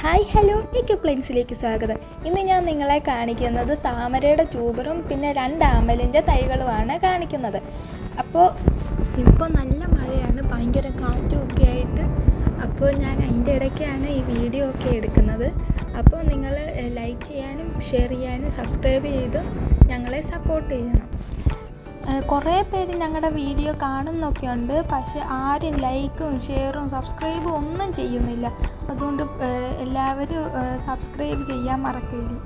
Hi hello എനിക്ക് പ്ലേസിലേക്ക് സ്വാഗതം. ഇന്ന് ഞാൻ നിങ്ങളെ കാണിക്കുന്നത് താമരയുടെ ട്യൂബറും പിന്നെ 2 ആമ്പലിൻ്റെ തൈകളുമാണ് കാണിക്കുന്നത്. ഇപ്പോൾ നല്ല മഴയാണ്, ഭയങ്കര കാറ്റും ഒക്കെ ആയിട്ട്. അപ്പോൾ ഞാൻ അതിൻ്റെ ഇടയ്ക്കാണ് ഈ വീഡിയോ ഒക്കെ എടുക്കുന്നത്. അപ്പോൾ നിങ്ങൾ ലൈക്ക് ചെയ്യാനും ഷെയർ ചെയ്യാനും സബ്സ്ക്രൈബ് ചെയ്ത് ഞങ്ങളെ സപ്പോർട്ട് ചെയ്യണം. കുറേ പേര് ഞങ്ങളുടെ വീഡിയോ കാണുന്നൊക്കെ ഉണ്ട്, പക്ഷേ ആരും ലൈക്കും ഷെയറും സബ്സ്ക്രൈബും ഒന്നും ചെയ്യുന്നില്ല. അതുകൊണ്ട് എല്ലാവരും സബ്സ്ക്രൈബ് ചെയ്യാൻ മറക്കരുത്.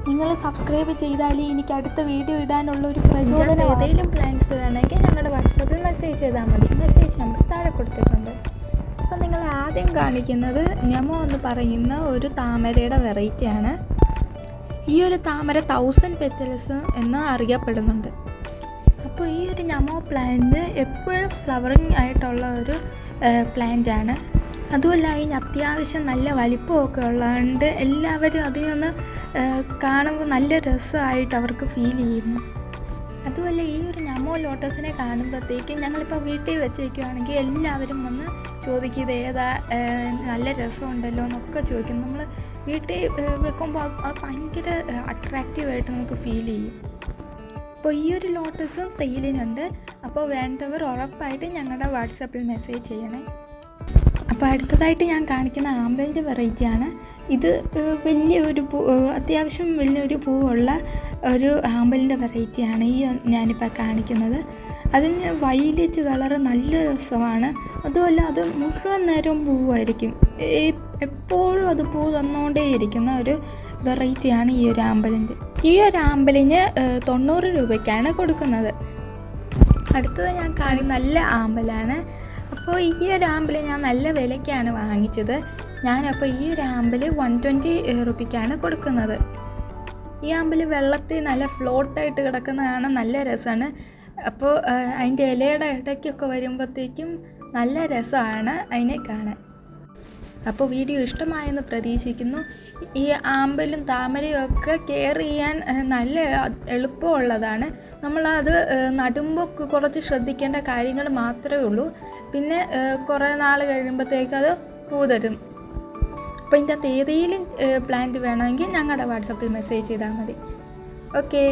നിങ്ങൾ സബ്സ്ക്രൈബ് ചെയ്താൽ എനിക്ക് അടുത്ത വീഡിയോ ഇടാനുള്ള ഒരു പ്രചോദനം. ഏതെങ്കിലും പ്ലാൻസ് വേണമെങ്കിൽ ഞങ്ങളുടെ വാട്സാപ്പിൽ മെസ്സേജ് ചെയ്താൽ മതി. മെസ്സേജ് നമ്പർ താഴെ കൊടുത്തിട്ടുണ്ട്. അപ്പോൾ നിങ്ങൾ ആദ്യം കാണിക്കുന്നത് ഞമോ എന്ന് പറയുന്ന ഒരു താമരയുടെ വെറൈറ്റിയാണ്. ഈ ഒരു താമര 1000 പെറ്റൽസ് എന്ന് അറിയപ്പെടുന്നുണ്ട്. അപ്പോൾ ഈ ഒരു ഞമോ പ്ലാന്റ് എപ്പോഴും ഫ്ലവറിങ് ആയിട്ടുള്ള ഒരു പ്ലാന്റാണ്. അതുമല്ല അതിന് അത്യാവശ്യം നല്ല വലിപ്പമൊക്കെ ഉള്ളതുകൊണ്ട് എല്ലാവരും അതിനൊന്ന് കാണുമ്പോൾ നല്ല രസമായിട്ട് അവർക്ക് ഫീൽ ചെയ്യുന്നു. അതുമല്ല ഈ ഒരു ഞമോ ലോട്ടസിനെ കാണുമ്പോഴത്തേക്കും ഞങ്ങളിപ്പോൾ വീട്ടിൽ വെച്ചേക്കുകയാണെങ്കിൽ എല്ലാവരും വന്ന് ചോദിക്കും ഇത് ഏതാ, നല്ല രസമുണ്ടല്ലോ എന്നൊക്കെ ചോദിക്കും. നമ്മൾ വീട്ടിൽ വെക്കുമ്പോൾ അത് ഭയങ്കര അട്രാക്റ്റീവായിട്ട് നമുക്ക് ഫീൽ ചെയ്യും. അപ്പോൾ ഈ ഒരു ലോട്ടസും സെയിലിനുണ്ട്. അപ്പോൾ വേണ്ടവർ ഉറപ്പായിട്ട് ഞങ്ങളുടെ വാട്സാപ്പിൽ മെസ്സേജ് ചെയ്യണേ. അപ്പോൾ അടുത്തതായിട്ട് ഞാൻ കാണിക്കുന്ന ആമ്പലിൻ്റെ വെറൈറ്റിയാണ്. ഇത് വലിയൊരു അത്യാവശ്യം വലിയൊരു പൂവുള്ള ഒരു ആമ്പലിൻ്റെ വെറൈറ്റിയാണ് ഈ ഞാനിപ്പോൾ കാണിക്കുന്നത്. അതിന് വൈലറ്റ് കളറ് നല്ല രസമാണ്. അതുമല്ല അത് മുഴുവൻ നേരവും പൂവായിരിക്കും, എപ്പോഴും അത് പൂ തന്നുകൊണ്ടേ ഇരിക്കുന്ന ഒരു വെറൈറ്റിയാണ് ഈ ഒരു ആമ്പലിൻ്റെ. ഈ ഒരു ആമ്പലിന് 90 രൂപയ്ക്കാണ് കൊടുക്കുന്നത്. അടുത്തത് ഞാൻ കാണിക്കുന്ന നല്ല ആമ്പലാണ്. അപ്പോൾ ഈ ഒരു ആമ്പൽ ഞാൻ നല്ല വിലയ്ക്കാണ് വാങ്ങിച്ചത്. ഞാനപ്പോൾ ഈ ഒരു ആമ്പൽ 120 രൂപയ്ക്കാണ് കൊടുക്കുന്നത്. ഈ ആമ്പൽ വെള്ളത്തിൽ നല്ല ഫ്ലോട്ടായിട്ട് കിടക്കുന്നതാണ്, നല്ല രസമാണ്. അപ്പോൾ അതിൻ്റെ ഇലയുടെ ഇടയ്ക്കൊക്കെ വരുമ്പോഴത്തേക്കും നല്ല രസമാണ് അതിനെ കാണാൻ. അപ്പോൾ വീഡിയോ ഇഷ്ടമായെന്ന് പ്രതീക്ഷിക്കുന്നു. ഈ ആമ്പലും താമരയും ഒക്കെ കെയർ ചെയ്യാൻ നല്ല എളുപ്പമുള്ളതാണ്. നമ്മളത് നടുമ്പോൾ കുറച്ച് ശ്രദ്ധിക്കേണ്ട കാര്യങ്ങൾ മാത്രമേ ഉള്ളൂ. പിന്നെ കുറേ നാൾ കഴിയുമ്പോഴത്തേക്ക് അത് പൂ തരും. അപ്പോൾ ഇതിൻ്റെ അകത്ത് ഏതെങ്കിലും പ്ലാന്റ് വേണമെങ്കിൽ ഞങ്ങളുടെ വാട്സാപ്പിൽ മെസ്സേജ് ചെയ്താൽ മതി. ഓക്കേ.